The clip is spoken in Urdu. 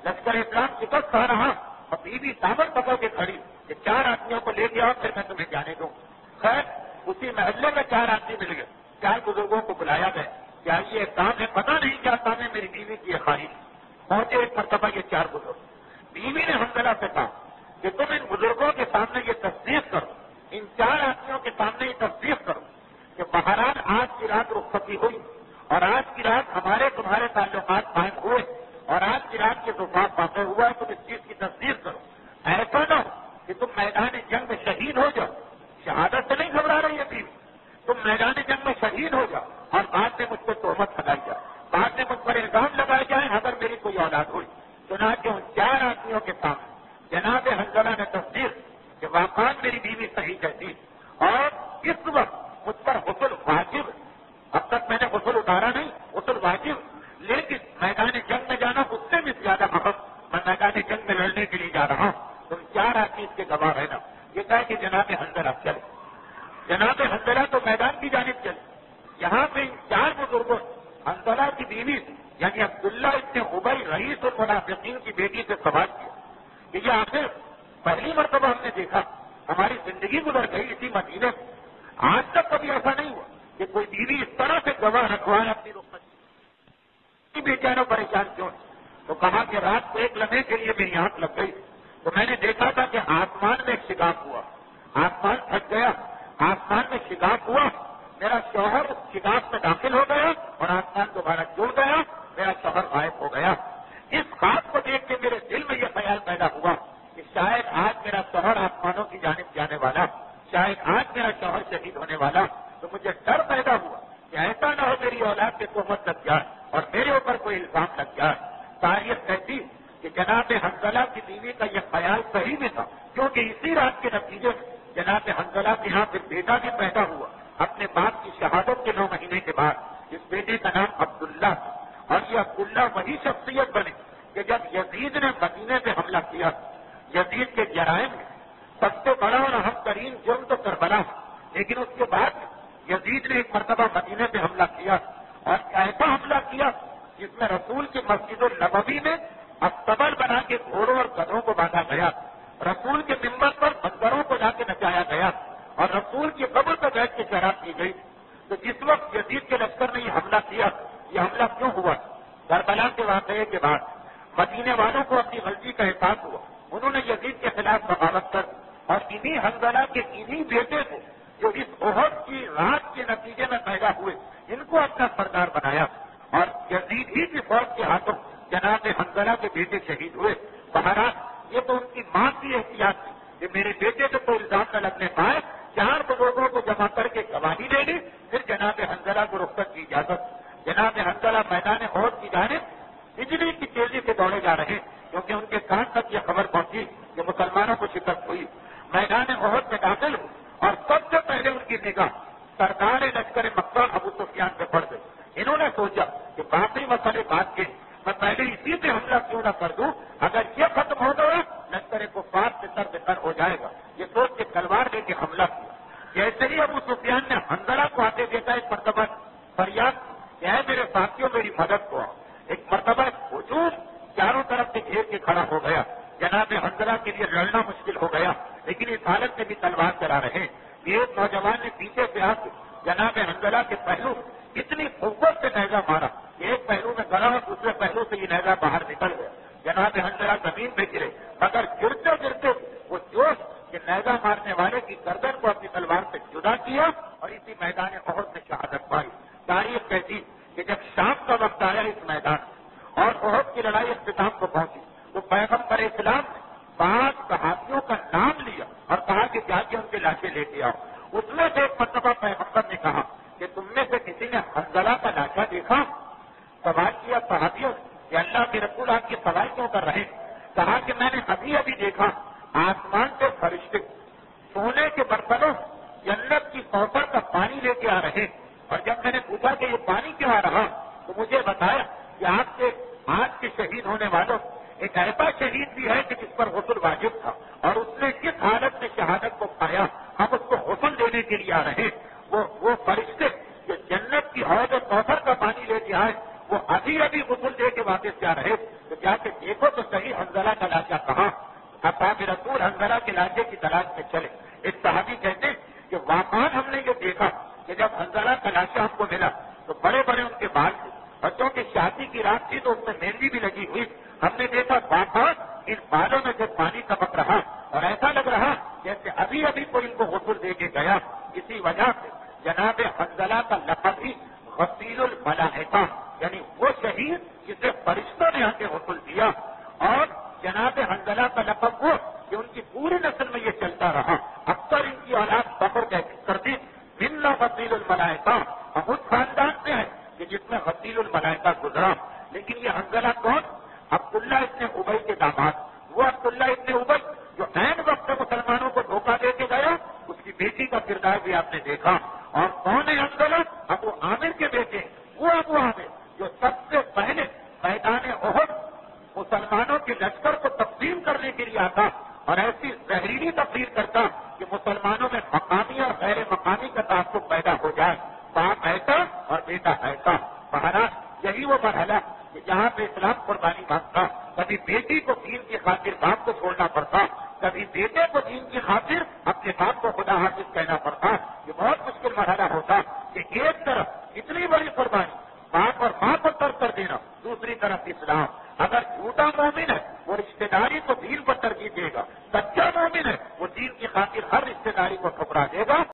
لشکر اسلام شکست کھا رہا اور بیوی دامن پکڑ کے کھڑی کہ 4 آدمیوں کو لے کے آؤ پھر میں تمہیں جانے دوں. خیر اسی محلے میں 4 آدمی مل گئے. 4 بزرگوں کو بلایا گیا کہ آئیے ایک کام ہے, پتہ نہیں کیا کام ہے میری بیوی کی خواہش. پہنچے ایک مرتبہ یہ 4 بزرگ. بیوی نے حنظلہ سے کہا کہ تم ان بزرگوں کے سامنے یہ تصدیق کرو, ان 4 آدمیوں کے سامنے یہ تصدیق کرو کہ بہرحال آج کی رات رخصتی ہوئی اور آج کی رات ہمارے تمہارے تعلقات قائم ہوئے اور آج کی رات کے ذوقات واقع ہوا ہے, تم اس چیز کی تصدیق کرو. ایسا نہ ہو کہ تم میدان جنگ میں شہید ہو جاؤ. شہادت سے نہیں گھبرا رہی ہے بیوی, تم میدان جنگ میں شہید ہو جاؤ اور بعد میں مجھ پر تہمت لگائی جائے, بعد میں مجھ پر الزام لگائے جائیں اگر میری کوئی اولاد ہوئی. چنانچہ ان 4 آدمیوں کے سامنے جناب حنظلہ نے تصدیق کہ واقعات میری بیوی صحیح کہتی اور اس وقت مجھ پر غسل واجب. اب تک میں نے غسل اتارا نہیں, غسل واجب, لیکن میدان جنگ میں جانا اس سے بھی زیادہ اہم. میں میدان جنگ میں لڑنے کے لیے جا رہا ہوں. تم 4 آدمی اس کے گواہ رہنا. یہ کہا کہ جناب حنظلہ چلے. جناب حنظلہ تو میدان کی جانب چلے. یہاں پہ ان 4 بزرگوں حنظلہ کی بیوی یعنی عبداللہ ابن ابی رئیس المنافقین کی بیٹی سے سوال کیا کہ یہ آخر پہلی مرتبہ ہم نے دیکھا, ہماری زندگی گزر گئی اسی مدینے میں, آج تک کبھی ایسا نہیں ہوا کہ کوئی بیوی اس طرح سے گواہ رکھوائے اپنی رخصتی. بے چینوں پریشان کیوں؟ تو کہا کہ رات کو ایک لمحے کے لیے میری آنکھ لگ گئی تو میں نے دیکھا تھا کہ آسمان میں ایک شگاف ہوا, آسمان پھٹ گیا, آسمان میں شگاف ہوا, میرا شوہر اس شگاف میں داخل ہو گیا اور آسمان دوبارہ جڑ گیا, میرا شوہر غائب ہو گیا. اس خواب کو دیکھ کے میرے دل میں یہ خیال پیدا ہوا کہ شاید آج میرا شوہر آسمانوں کی جانب جانے والا, شاید آج میرا شوہر شہید ہونے والا. تو مجھے ڈر پیدا ہوا کہ ایسا نہ ہو میری اولاد پہ تہمت لگ جائے اور میرے اوپر کوئی الزام لگ جائے. تاریخ کہتی کہ جناب حنظلہ کی بیوی کا یہ خیال صحیح بھی تھا, کیونکہ اسی رات کے نتیجے میں جناب حنظلہ کے یہاں پھر بیٹا بھی پیدا ہوا اپنے باپ کی شہادت کے 9 مہینے کے بعد. اس بیٹے کا نام عبداللہ تھا اور یہ عبداللہ وہی شخصیت بنے کہ جب یزید نے مدینے پہ حملہ کیا, یزید کے جرائم میں سب سے بڑا اور اہم ترین جرم تو کربلا ہے, لیکن اس کے بعد یزید نے ایک مرتبہ مدینے پہ حملہ کیا اور ایسا حملہ کیا جس میں رسول کی مسجد النبوی میں استبل بنا کے گھوڑوں اور گدھوں کو باندھا گیا, رسول کے ممبر پر بندروں کو لا کے نچایا گیا اور رسول کی قبر پر بیٹھ کے شراب کی گئی. تو جس وقت یزید کے لشکر نے یہ حملہ کیا, یہ حملہ کیوں ہوا؟ کربلا کے واقعے کے بعد مدینے والوں کو اپنی غلطی کا احساس ہوا, انہوں نے یزید کے خلاف بغاوت کر اور انہی حنظلہ کے انہی بیٹے کو جو اس احد کی رات کے نتیجے میں پیدا ہوئے ان کو اپنا سردار بنایا اور یزید ہی کی فوج کے ہاتھوں جناب حنظلہ کے بیٹے شہید ہوئے. بہرحال یہ تو ان کی ماں کی احتیاط تھی کہ میرے بیٹے کو تو الزام نہ لگنے پائے. 4 بزرگوں کو جمع کر کے گواہی دے دی, پھر جناب حنظلہ کو رخصت کی اجازت. جناب حنظلہ میدان احد کی جانب بجلی کی تیزی سے دوڑے جا رہے کیونکہ ان کے کان تک یہ خبر پہنچی کہ مسلمانوں کو شکست ہوئی. میدان احد میں داخل ہوئی اور سب سے پہلے ان کی نگاہ سردار لشکر مکہ ابو سفیان پہ پڑ گئی. انہوں نے سوچا کہ باقی مسئلے بات کے میں پہلے اسی پہ حملہ کیوں نہ کر دوں, اگر یہ ختم ہو گیا لشکر کفار سے سر بے سر ہو جائے گا. یہ سوچ کے تلوار لے کے حملہ کیا. جیسے ہی ابو سفیان نے حنظلہ کو آتے دیکھا ایک مرتبہ فریاد کہ اے میرے ساتھیوں میری مدد کو آؤ. ایک مرتبہ ہجوم چاروں طرف سے گھیر کے کھڑا ہو گیا. جناب حنظلہ کے لیے لڑنا مشکل ہو گیا, لیکن اس حالت میں بھی تلوار چلا رہے. ایک نوجوان نے پیچھے سے آ کے جناب حنظلہ کے پہلو اتنی قوت سے نیزہ مارا کہ ایک پہلو میں گڑا اور دوسرے پہلو سے یہ نیزہ باہر نکل گیا. جناب حنظلہ زمین پہ گرے, مگر گرتے گرتے وہ جوش کہ نیزہ مارنے والے کی گردن کو اپنی تلوار سے جدا کیا اور اسی میدان احد میں شہادت پائی. تاریخ کہتی کہ جب شام کا وقت آیا اس میدان اور احد کی لڑائی اختتام کو پہنچی تو پیغمبر اسلام نے 5 صحابیوں کا نام لیا اور کہا کہ جا کے ان کے لاشیں لے کے آؤ. اس میں سے ایک مرتبہ پیغمبر نے کہا کہ تم میں سے کسی نے حنظلہ کا لاشا دیکھا؟ سوال کیا صحابیوں کہ اللہ کے رسول آپ کی سوال کیوں کر رہے ہیں؟ کہا کہ میں نے ابھی ابھی دیکھا آسمان سے فرشتے سونے کے برتنوں جنت کی کوثر کا پانی لے کے آ رہے, اور جب میں نے پوچھا کہ یہ پانی کیوں آ رہا تو مجھے بتایا کہ آپ کے آج کے شہید ہونے والوں ایک ایسا شہید بھی ہے کہ جس پر غسل واجب تھا اور اس نے کس حالت میں شہادت کو پایا, ہم اس کو غسل دینے کے لیے آ رہے. وہ فرشتے جو جنت کی حوض کوثر کا پانی لے کے آئے وہ ابھی ابھی غسل دے کے واپس جا رہے. تو جا کے دیکھو تو صحیح حنظلہ کا لاشا کہاں؟ اصحاب رسول حنظلہ کے لاشے کی تلاش میں چلے. ایک صحابی کہتے ہیں کہ واقعات ہم نے یہ دیکھا کہ جب حنظلہ کا لاشا ہم کو ملا تو بڑے بڑے ان کے بال تھے. بچوں کی شادی کی رات تھی تو اس میں مہندی بھی لگی ہوئی. ہم نے دیکھا واقعات ان بالوں میں سے پانی ٹپک رہا اور ایسا لگ رہا جیسے ابھی ابھی کوئی ان کو غسل دے کے گیا. اسی وجہ سے جناب حنظلہ کا لقب ہی غسیل الملائکہ، یعنی وہ شہید جسے فرشتوں نے آ کے غسل دیا. اور جناب حنظلہ کا لقب وہ کہ ان کی پوری نسل میں یہ چلتا رہا. اکثر ان کی اولاد فخر کرتی منا غسیل الملائکہ، ہم اس خاندان سے ہیں کہ جس میں غسیل الملائکہ گزرا. لیکن یہ حنظلہ کون؟ عبداللہ ابن ابی کے داماد. وہ عبداللہ ابن ابی جو عین وقت مسلمانوں کو دھوکہ دے کے گیا، اس کی بیٹی کا کردار بھی آپ نے دیکھا. اور کون ہے حنظلہ؟ ابو عامر کے بیٹے. وہ ابو عامر جو سب سے پہلے میدان احد مسلمانوں کے لشکر کو تقسیم کرنے کے لیے آتا اور ایسی زہریلی تقریر کرتا کہ مسلمانوں میں مقامی اور غیر مقامی کا تعصب پیدا ہو جائے. باپ ایسا اور بیٹا ایسا. مہاراج یہی وہ مرحلہ کہ جہاں پہ اسلام قربانی مانگتا. کبھی بیٹی کو دین کی خاطر باپ کو چھوڑنا پڑتا، کبھی بیٹے کو دین کی خاطر اپنے باپ کو خدا حافظ کہنا پڑتا. یہ بہت مشکل مرحلہ ہوتا کہ ایک طرف اتنی بڑی قربانی باپ اور ماں کو ترک کر دینا، دوسری طرف اسلام. اگر جھوٹا مومن ہے وہ رشتے داری کو دین پر ترجیح دے گا، سچا مومن ہے وہ دین کی خاطر ہر رشتے داری کو ٹھکرا دے گا.